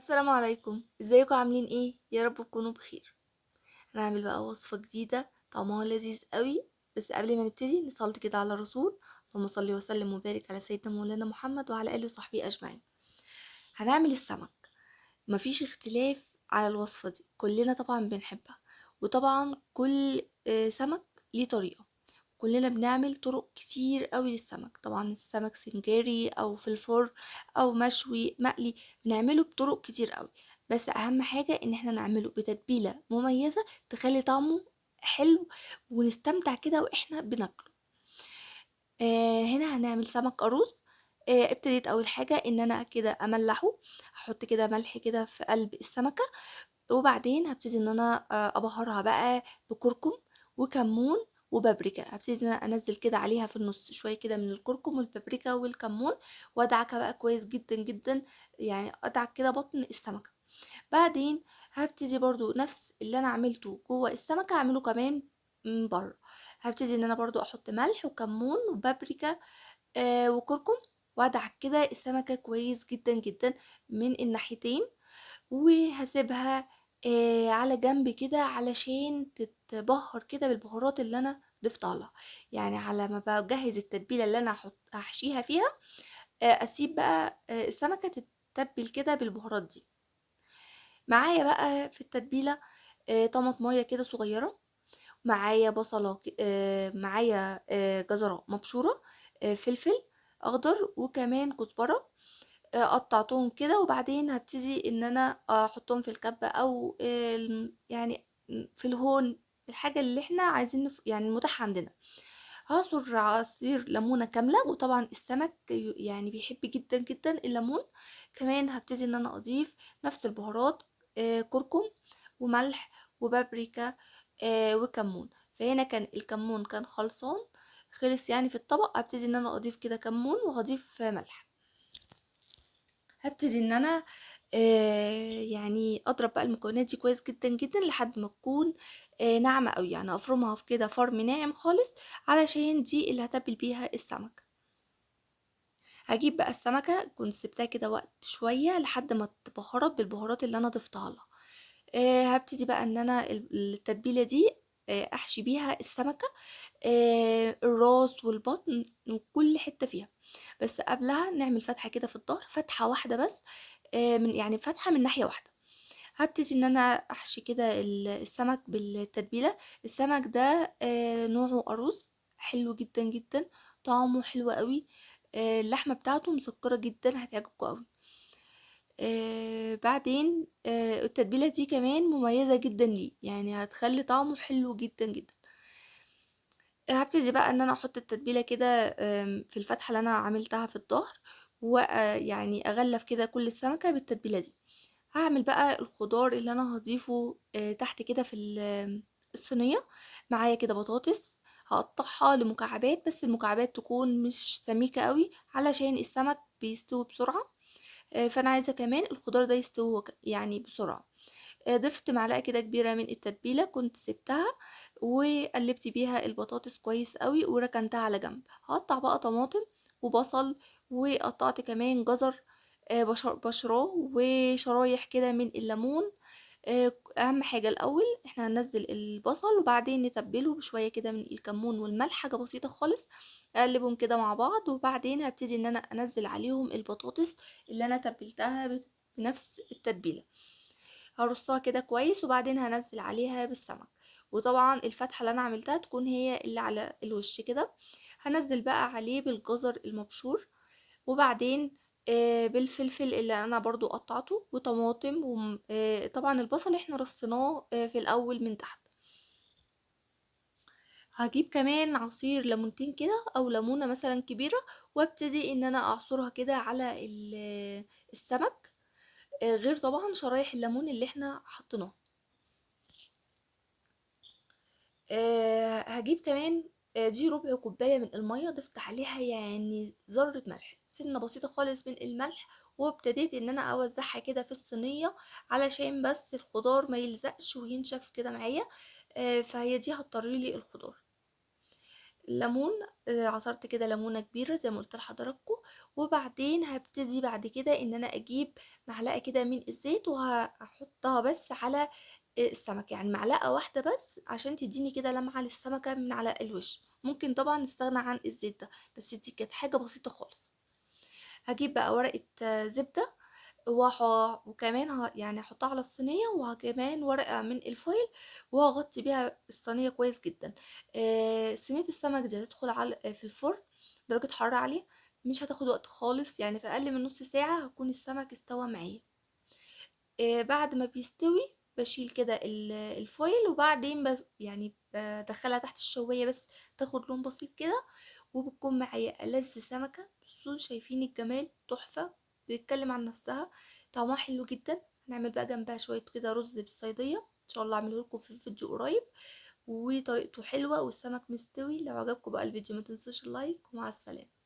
السلام عليكم، ازيكم عاملين ايه؟ يا رب تكونوا بخير. هنعمل بقى وصفة جديدة طعمها لذيذ قوي. بس قبل ما نبتدي نصلي كده على الرسول. اللهم صل وسلم وبارك على سيدنا مولانا محمد وعلى اله وصحبه اجمعين. هنعمل السمك. مفيش اختلاف على الوصفة دي، كلنا طبعا بنحبها. وطبعا كل سمك ليه طريقة. كلنا بنعمل طرق كتير قوي للسمك، طبعا السمك سنجاري او في الفرن او مشوي مقلي. بنعمله بطرق كتير قوي. بس اهم حاجة ان احنا نعمله بتتبيلة مميزة تخلي طعمه حلو، ونستمتع كده واحنا بناكله. هنا هنعمل سمك أرز. ابتديت أول حاجة إن أنا كده أملحه. هحط كده ملح كده في قلب السمكة. وبعدين هبتدي إن أنا أبهرها بقى بكركم وكمون وبابريكا. هبتدي إن أنا أنزل كده عليها في النص شوية كده من الكركم والبابريكا والكمون، وأدعكها بقى كويس جدا جدا. يعني أدعك كده بطن السمكة. بعدين هبتدي برضو نفس اللي أنا عملته جوه السمكة أعمله كمان من بره. هبتدي إن أنا برضو أحط ملح وكمون وبابريكا وكركم، وادعك كده السمكة كويس جدا جدا من الناحيتين. وهسيبها على جنب كده علشان تتبهر كده بالبهارات اللي انا ضفتها لها. يعني على ما بجهز التتبيلة اللي انا هحشيها فيها، اسيب بقى السمكة تتبل كده بالبهارات دي. معايا بقى في التتبيلة طماطمية كده صغيرة. معايا بصلة معايا جزرة مبشورة، فلفل اخضر وكمان كزبرة. قطعتهم كده، وبعدين هبتدي ان انا احطهم في الكبة او يعني في الهون. الحاجة اللي احنا عايزين يعني المتاح عندنا. هعصر عصير ليمونة كاملة، وطبعا السمك يعني بيحب جدا جدا الليمون. كمان هبتدي ان انا اضيف نفس البهارات، كركم وملح وبابريكا وكمون. فهنا كان الكمون كان خلصان، خلص يعني في الطبق. هبتدي ان انا اضيف كده كمون وهضيف ملح. هبتدي ان انا يعني اضرب بقى المكونات دي كويس جدا جدا لحد ما تكون ناعمه قوي. يعني افرمها في كده فرم ناعم خالص، علشان دي اللي هتبل بيها السمك. هجيب بقى السمكه كنت سبتها كده وقت شويه لحد ما تبهرت بالبهارات اللي انا ضفتها لها. هبتدي بقى ان انا التتبيله دي احشي بيها السمكه، الراس والبطن وكل حته فيها. بس قبلها نعمل فتحه كده في الظهر، فتحه واحده بس، من يعني فتحه من ناحيه واحده. هبتدي ان انا احشي كده السمك بالتتبيله. السمك ده نوعه ارز، حلو جدا جدا، طعمه حلو قوي. اللحمه بتاعته مسكره جدا، هتعجبكم قوي. بعدين التتبيله دي كمان مميزه جدا ليه، يعني هتخلي طعمه حلو جدا جدا. هابتدي بقى إن أنا أحط التتبيلة كده في الفتحة اللي أنا عملتها في الضهر، ويعني أغلف كده كل السمكة بالتتبيلة دي. هاعمل بقى الخضار اللي أنا هاضيفه تحت كده في الصينية. معايا كده بطاطس، هقطعها لمكعبات، بس المكعبات تكون مش سميكة قوي علشان السمك بيستوي بسرعة. فأنا عايزة كمان الخضار ده يستوي يعني بسرعة. ضفت معلقة كده كبيرة من التتبيلة كنت سبتها، وقلبت بيها البطاطس كويس قوي وركنتها على جنب. هقطع بقى طماطم وبصل، وقطعت كمان جزر بشراه، وشرايح كده من الليمون. اهم حاجة الاول احنا هننزل البصل، وبعدين نتبله بشوية كده من الكمون والملح، حاجة بسيطة خالص. اقلبهم كده مع بعض، وبعدين هبتدي ان انا انزل عليهم البطاطس اللي انا تبلتها بنفس التتبيلة. هرصها كده كويس، وبعدين هنزل عليها بالسمك. وطبعا الفتحة اللي انا عملتها تكون هي اللي على الوش كده. هنزل بقى عليه بالجزر المبشور، وبعدين بالفلفل اللي انا برضو قطعته، وطماطم، وطبعا البصل احنا رصيناه في الاول من تحت. هجيب كمان عصير ليمونتين كده او ليمونة مثلا كبيرة، وابتدي ان انا اعصرها كده على السمك، غير طبعا شرايح الليمون اللي احنا حطيناها. هجيب كمان دي ربع كوباية من المية، ضفت عليها يعني ذرة ملح، سنة بسيطة خالص من الملح. وابتديت ان انا اوزعها كده في الصينية، علشان بس الخضار ما يلزقش وينشف كده معايا. فهي دي هتطري لي الخضار. ليمون، عصرت كده ليمونة كبيرة زي ما قُلت لحضراتكم، وبعدين هابتدي بعد كده إن أنا أجيب معلقة كده من الزيت هاحطها بس على السمك، يعني معلقة واحدة بس عشان تدّيني كده لمعة للسمكة من على الوش، ممكن طبعًا نستغنى عن الزيت ده، بس دي كانت حاجة بسيطة خالص. هاجيب بقى ورقة زبدة وح وكمان يعني هاحطها على الصينية، وكمان ورقة من الفويل وهاغطي بيها الصينية كويس جدًا. صينية السمك دي هتدخل في الفرن درجة حرارة عالية، مش هتاخد وقت خالص، يعني في أقل من نُص ساعة هيكون السمك استوى معايا. بعد ما بيستوي باشيل كده الفويل، وبعدين يعني بادخّلها تحت الشواية بس تاخد لون بسيط كده، وبتكون معايا ألذ سمكة. بصوا شايفين الجمال، تحفة، بتتكلم عن نفسها، طعمها حلو جدا. هنعمل بقى جنبها شوية كده رز بالصيدية، ان شاء الله اعمله لكم في فيديو قريب، وطريقته حلوة والسمك مستوي. لو عجبكم بقى الفيديو ما تنسوش اللايك، ومع السلامة.